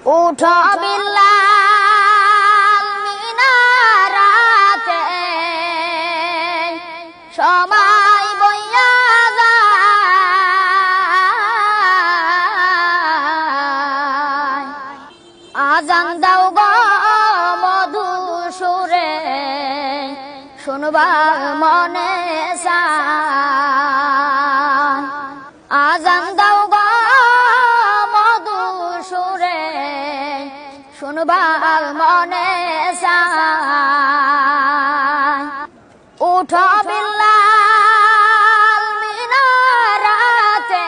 উঠো বিল্লাল মিনারাতে সময় বইয়া যায় আজান দাও গো মধুর সুরে শুনবার মনে চায় আজান দাও গো মধুর সুরে শুনবার মনে চায় উঠো বিল্লাল মিনারাতে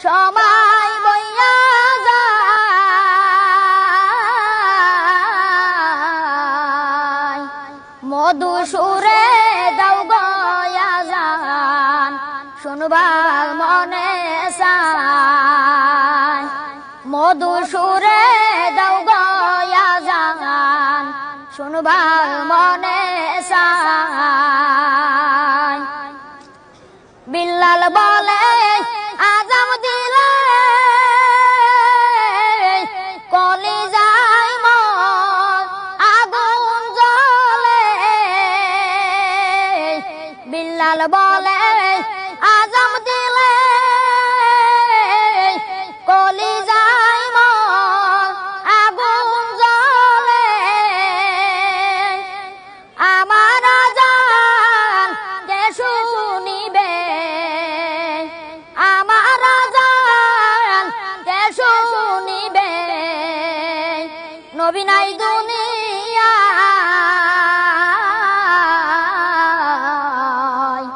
সময় বইয়া যায় মধু সুরে দাও গো আজান শুনবার মনে চায় মধু সুরে দাও গো আজান শুনবার মনে চায় বিল্লাল বলে আজাম দিলে কলিজায় মন আগুন জ্বলে বিল্লাল বলে আজাম দিলে কলিজায় মন আগুন জ্বলে আমার আজান কে শুনিবে আমার আজান কে শুনিবে নবী নাই দুনিয়ায়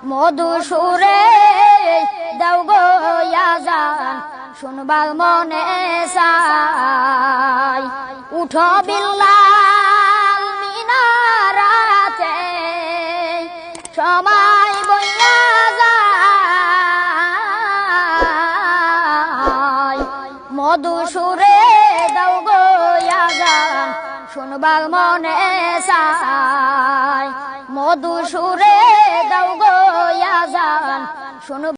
মধু সুরে দাও গো আজান শুনবার মনে চায় উঠো বিল্লাল মিনারাতে সময় বইয়া যায় মধু সুরে দাও গো আজান শুনবার মনে চায় মধু সুরে দাও গো আজান শুন